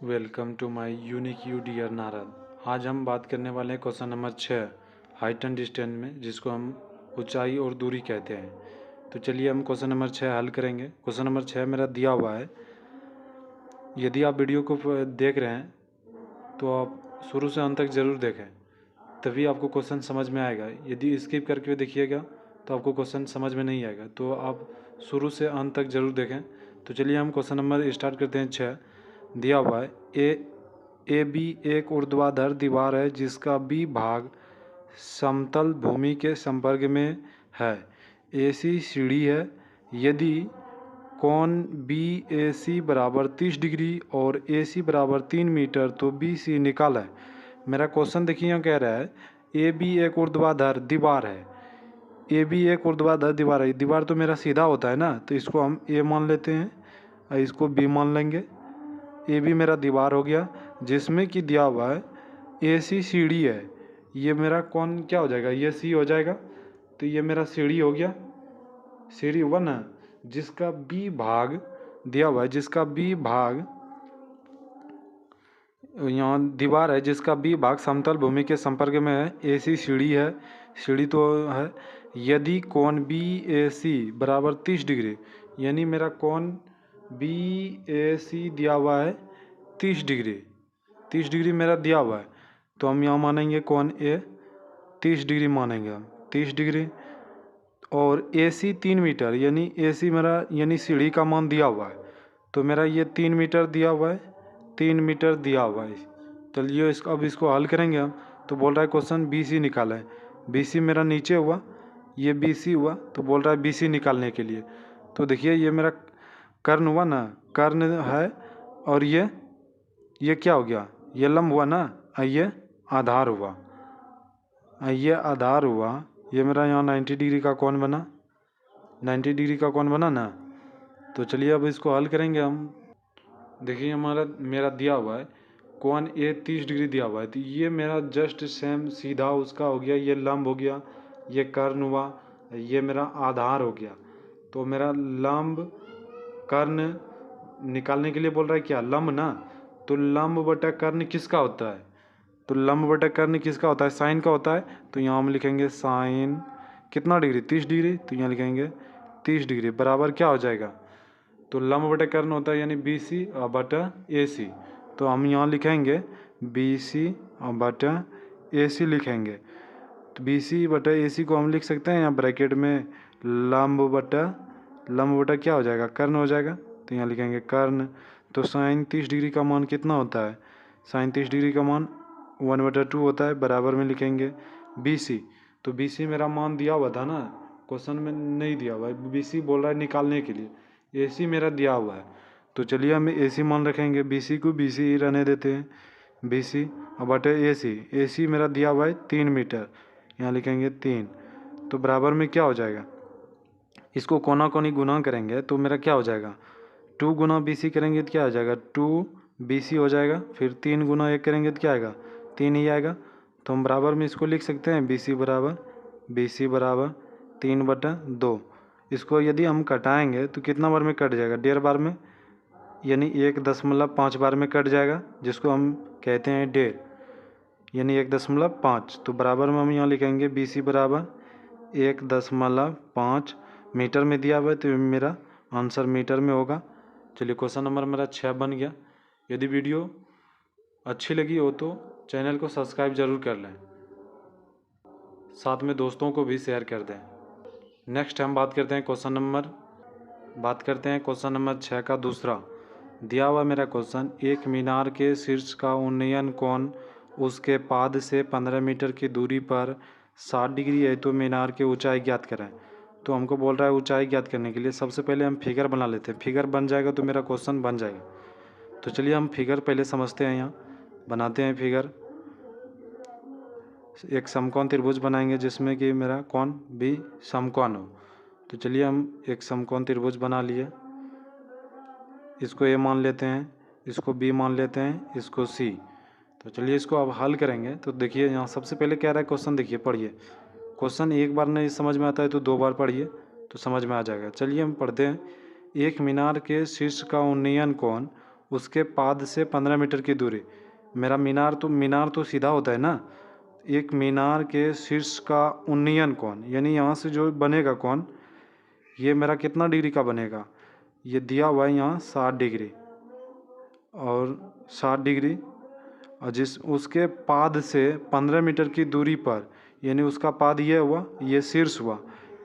Welcome to my unique you dear Narad. आज हम बात करने वाले हैं question number 6 height and distance में, जिसको हम ऊंचाई और दूरी कहते हैं। तो चलिए हम क्वेश्चन नंबर 6 हल करेंगे। क्वेश्चन नंबर 6 मेरा दिया हुआ है। यदि आप वीडियो को देख रहे हैं तो आप शुरू से अंत तक ज़रूर देखें, तभी आपको क्वेश्चन समझ में आएगा। यदि स्किप करके देखिएगा तो आपको क्वेश्चन समझ में नहीं आएगा, तो आप शुरू से अंत तक ज़रूर देखें। तो चलिए हम क्वेश्चन नंबर स्टार्ट करते हैं। 6 दिया हुआ है, ए बी एक ऊर्ध्वाधर दीवार है जिसका बी भाग समतल भूमि के संपर्क में है। ए सी सीढ़ी है। यदि कोण बी ए सी बराबर 30 डिग्री और ए सी बराबर 3 मीटर तो बी सी निकालें। मेरा क्वेश्चन देखिए, यहाँ कह रहा है ए बी एक ऊर्ध्वाधर दीवार है। ए बी एक ऊर्ध्वाधर दीवार है। दीवार तो मेरा सीधा होता है ना, तो इसको हम ए मान लेते हैं और इसको बी मान लेंगे। ए बी मेरा दीवार हो गया, जिसमें कि दिया हुआ है ए सी सीढ़ी है। ये मेरा कौन क्या हो जाएगा, ये सी हो जाएगा। तो ये मेरा सीढ़ी हो गया, सीढ़ी हुआ ना, जिसका बी भाग दिया हुआ है, जिसका बी भाग यहाँ दीवार है जिसका बी भाग समतल भूमि के संपर्क में है। ए सी सीढ़ी है, सीढ़ी तो है। यदि कोण बी ए सी बराबर 30 डिग्री, यानी मेरा कोण बी ए सी दिया हुआ है 30 डिग्री। 30 डिग्री मेरा दिया हुआ है, तो हम यहाँ मानेंगे कोण ए 30 डिग्री मानेंगे हम 30 डिग्री। और ए सी 3 मीटर, यानी ए सी मेरा यानी सीढ़ी का मान दिया हुआ है, तो मेरा ये 3 मीटर दिया हुआ है, 3 मीटर दिया हुआ है। चलिए अब इसको हल करेंगे हम। तो बोल रहा है क्वेश्चन बी सी निकालें। बी सी मेरा नीचे हुआ, ये बी सी हुआ, तो बोल रहा है बी सी निकालने के लिए। तो देखिए ये मेरा कर्ण हुआ ना, कर्ण है। और ये क्या हो गया, ये लंब हुआ ना, ये आधार हुआ, ये आधार हुआ। ये मेरा यहाँ 90 डिग्री का कोण बना, 90 डिग्री का कोण बना ना। तो चलिए अब इसको हल करेंगे हम। देखिए मेरा दिया हुआ है कोण ए 30 डिग्री दिया हुआ है, तो ये मेरा जस्ट सेम सीधा उसका हो गया, ये लंब हो गया, ये कर्ण हुआ, ये मेरा आधार हो गया। तो मेरा लंब कर्ण निकालने के लिए बोल रहा है क्या, लंब ना। तो लंब बटा कर्ण किसका होता है, तो लंब बटा कर्ण किसका होता है, साइन का होता है। तो यहाँ हम लिखेंगे साइन कितना डिग्री, 30 डिग्री, तो यहाँ लिखेंगे 30 डिग्री बराबर क्या हो जाएगा, तो लंब बटा कर्ण होता है यानी बी सी बटा ए सी। तो हम यहाँ लिखेंगे बी सी बटा ए सी लिखेंगे। तो बी सी बटा ए सी को हम लिख सकते हैं यहाँ ब्रैकेट में लंब बटा क्या हो जाएगा, कर्ण हो जाएगा। तो यहाँ लिखेंगे कर्ण। तो साइन 30 डिग्री का मान कितना होता है, साइन 30 डिग्री का मान 1/2 होता है, बराबर में लिखेंगे बी सी। तो बी सी मेरा मान दिया हुआ था ना, क्वेश्चन में नहीं दिया हुआ है, बी सी बोल रहा है निकालने के लिए। ए सी मेरा दिया हुआ है, तो चलिए हम ए सी मान रखेंगे, बी सी को बी सी ही रहने देते हैं, बी सी बटे ए सी। ए सी मेरा दिया हुआ है 3 मीटर, यहाँ लिखेंगे 3। तो बराबर में क्या हो जाएगा, इसको कोना कोनी गुना करेंगे तो मेरा क्या हो जाएगा, 2 गुना बी सी करेंगे तो क्या हो जाएगा, 2 बी सी हो जाएगा। फिर 3 गुना 1 करेंगे तो क्या आएगा, 3 ही आएगा। तो हम बराबर में इसको लिख सकते हैं बी सी बराबर 3/2। इसको यदि हम कटाएंगे तो कितना बार में कट जाएगा, 1.5 बार में, यानी 1.5 बार में कट जाएगा, जिसको हम कहते हैं 1.5, यानी 1.5। तो बराबर में हम यहाँ लिखेंगे बी सी बराबर 1.5 मीटर में दिया हुआ है, तो मेरा आंसर मीटर में होगा। चलिए क्वेश्चन नंबर मेरा 6 बन गया। यदि वीडियो अच्छी लगी हो तो चैनल को सब्सक्राइब ज़रूर कर लें, साथ में दोस्तों को भी शेयर कर दें। नेक्स्ट हम बात करते हैं क्वेश्चन नंबर 6 का दूसरा। दिया हुआ मेरा क्वेश्चन, एक मीनार के शीर्ष का उन्नयन कोण उसके पाद से 15 मीटर की दूरी पर 60 डिग्री है, तो मीनार की ऊंचाई ज्ञात करें। तो हमको बोल रहा है ऊंचाई ज्ञात करने के लिए सबसे पहले हम फिगर बना लेते हैं। फिगर बन जाएगा तो मेरा क्वेश्चन बन जाएगा। तो चलिए हम फिगर पहले समझते हैं, यहाँ बनाते हैं फिगर। एक समकोण त्रिभुज बनाएंगे जिसमें कि मेरा कोण भी समकोण हो। तो चलिए हम एक समकोण त्रिभुज बना लिए, इसको ए मान लेते हैं, इसको बी मान लेते हैं, इसको सी। तो चलिए इसको अब हल करेंगे। तो देखिए यहाँ सबसे पहले क्या रहा है क्वेश्चन, देखिए पढ़िए। क्वेश्चन एक बार नहीं समझ में आता है तो 2 बार पढ़िए तो समझ में आ जाएगा। चलिए हम पढ़ते हैं। एक मीनार के शीर्ष का उन्नयन कोण उसके पाद से 15 मीटर की दूरी। मेरा मीनार तो सीधा होता है ना। एक मीनार के शीर्ष का उन्नयन कोण, यानी यहाँ से जो बनेगा कोण, ये मेरा कितना डिग्री का बनेगा, ये दिया हुआ है यहाँ 60 डिग्री और 60 डिग्री। और उसके पाद से 15 मीटर की दूरी पर, यानी उसका पाद ये हुआ, ये शीर्ष हुआ,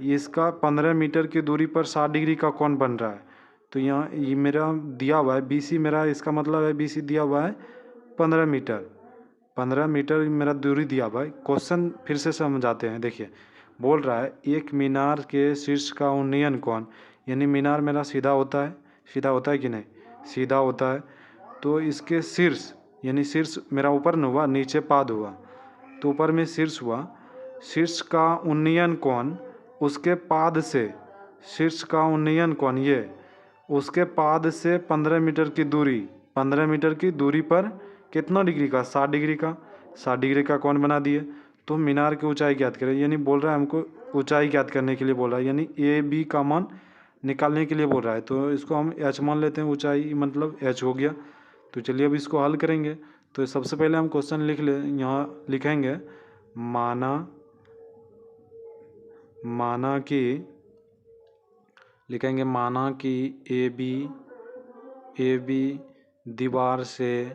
इसका 15 मीटर की दूरी पर 60 डिग्री का कोण बन रहा है। तो यहाँ ये मेरा दिया हुआ है BC, मेरा इसका मतलब है BC दिया हुआ है 15 मीटर। 15 मीटर मेरा दूरी दिया हुआ है। क्वेश्चन फिर से समझाते हैं। देखिए, बोल रहा है एक मीनार के शीर्ष का उन्नयन कोण, यानी मीनार मेरा सीधा होता है कि नहीं, सीधा होता है। तो इसके शीर्ष, यानी शीर्ष मेरा ऊपर न हुआ, नीचे पाद हुआ, तो ऊपर में शीर्ष हुआ। शीर्ष का उन्नयन कोण उसके पाद से, शीर्ष का उन्नयन कोण ये उसके पाद से 15 मीटर की दूरी, 15 मीटर की दूरी पर कितना डिग्री का, 60 डिग्री का, 60 डिग्री का कोण बना दिए। तो मीनार की ऊंचाई ज्ञात करें, यानी बोल रहा है हमको ऊंचाई ज्ञात करने के लिए बोल रहा है, यानी AB का मान निकालने के लिए बोल रहा है। तो इसको हम H मान लेते हैं, ऊंचाई मतलब H हो गया। तो चलिए अब इसको हल करेंगे। तो सबसे पहले हम क्वेश्चन लिख ले, यहाँ लिखेंगे माना कि AB दीवार से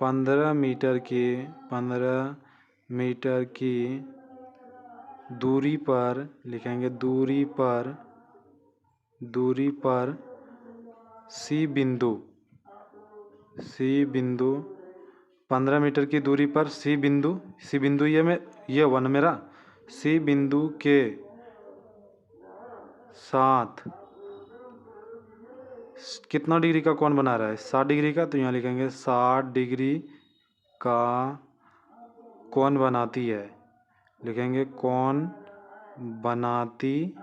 15 मीटर की दूरी पर, लिखेंगे दूरी पर C बिंदु 15 मीटर की दूरी पर C बिंदु ये वन मेरा C बिंदु के साथ कितना डिग्री का कोण बना रहा है, 60 डिग्री का। तो यहाँ लिखेंगे 60 डिग्री का कोण बनाती है, लिखेंगे कोण बनाती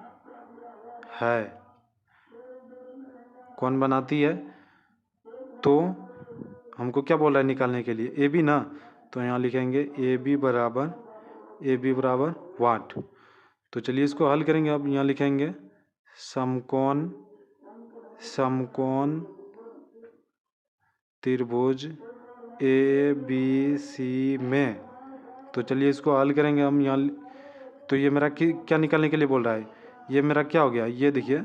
है। तो हमको क्या बोल रहा है निकालने के लिए, AB ना। तो यहाँ लिखेंगे AB बराबर वाट। तो चलिए इसको हल करेंगे। अब यहाँ लिखेंगे समकोण त्रिभुज ABC में। तो चलिए इसको हल करेंगे हम यहाँ। तो ये मेरा क्या निकालने के लिए बोल रहा है, ये मेरा क्या हो गया, ये देखिए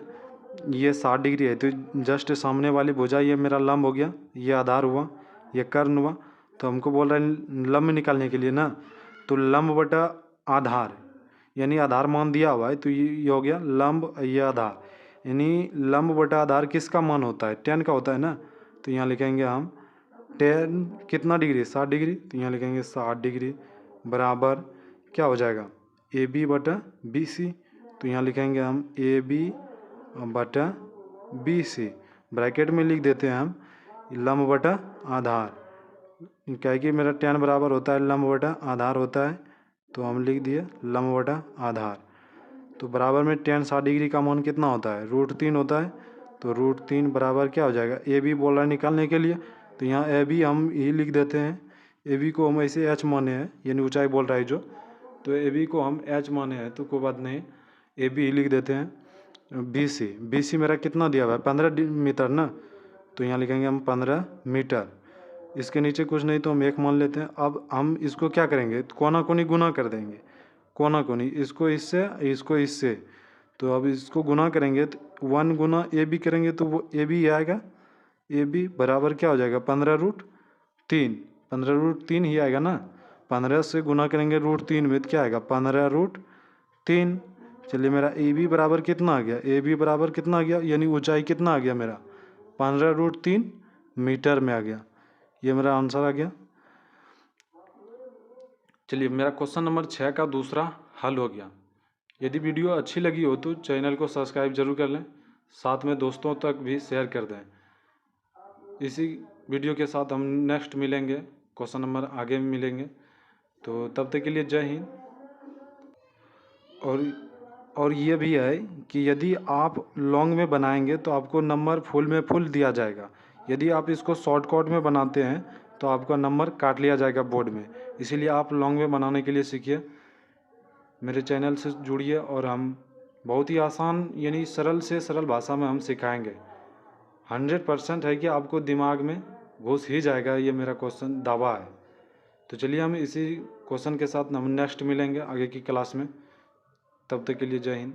ये 60 डिग्री है, तो जस्ट सामने वाली भुजा ये मेरा लंब हो गया, ये आधार हुआ, ये कर्ण हुआ। तो हमको बोल रहा है लंब निकालने के लिए ना। तो लंब बटा आधार, यानी आधार मान दिया हुआ है, तो ये हो गया लंब, ये आधार, यानी लंब बटा आधार किसका मान होता है, 10 का होता है ना। तो यहाँ लिखेंगे हम 10 कितना डिग्री, 60 डिग्री। तो यहाँ लिखेंगे 60 डिग्री बराबर क्या हो जाएगा, AB बटा BC। तो यहाँ लिखेंगे हम AB बटा BC, ब्रैकेट में लिख देते हैं हम लंब बटा आधार, क्या है कि मेरा 10 बराबर होता है लंब बटा आधार होता है। तो हम लिख दिए लंब बटा आधार। तो बराबर में 10 60 डिग्री का मान कितना होता है, √3 होता है। तो √3 बराबर क्या हो जाएगा, AB बोल रहा है निकालने के लिए। तो यहाँ AB हम यही लिख देते हैं, AB को हम ऐसे H माने हैं, यानी ऊंचाई बोल रहा है जो। तो AB को हम H माने हैं, तो कोई बात नहीं, AB ही लिख देते हैं। BC मेरा कितना दिया हुआ है, 15 मीटर ना। तो यहाँ लिखेंगे हम 15 मीटर। इसके नीचे कुछ नहीं तो हम 1 मान लेते हैं। अब हम इसको क्या करेंगे, कोना कोनी गुना कर देंगे, कोना कोनी, इसको इससे। तो अब इसको गुना करेंगे तो 1 गुना AB करेंगे तो वो AB आएगा। AB बराबर क्या हो जाएगा, 15√3 ही आएगा ना। 15 से गुना करेंगे √3 में तो क्या आएगा, 15√3। चलिए मेरा AB बराबर कितना आ गया, AB बराबर कितना आ गया, यानी ऊंचाई कितना आ गया मेरा, 15√3 मीटर में आ गया। ये मेरा आंसर आ गया। चलिए मेरा क्वेश्चन नंबर 6 का दूसरा हल हो गया। यदि वीडियो अच्छी लगी हो तो चैनल को सब्सक्राइब जरूर कर लें, साथ में दोस्तों तक भी शेयर कर दें। इसी वीडियो के साथ हम नेक्स्ट मिलेंगे, क्वेश्चन नंबर आगे में मिलेंगे। तो तब तक के लिए जय हिंद। और ये भी है कि यदि आप लॉन्ग में बनाएंगे तो आपको नंबर फुल में फुल दिया जाएगा। यदि आप इसको शॉर्टकट में बनाते हैं तो आपका नंबर काट लिया जाएगा बोर्ड में। इसीलिए आप लॉन्ग में बनाने के लिए सीखिए, मेरे चैनल से जुड़िए और हम बहुत ही आसान यानी सरल से सरल भाषा में हम सिखाएंगे। 100% है कि आपको दिमाग में घुस ही जाएगा, ये मेरा क्वेश्चन दावा है। तो चलिए हम इसी क्वेश्चन के साथ हम नेक्स्ट मिलेंगे आगे की क्लास में। तब तक के लिए जय हिंद।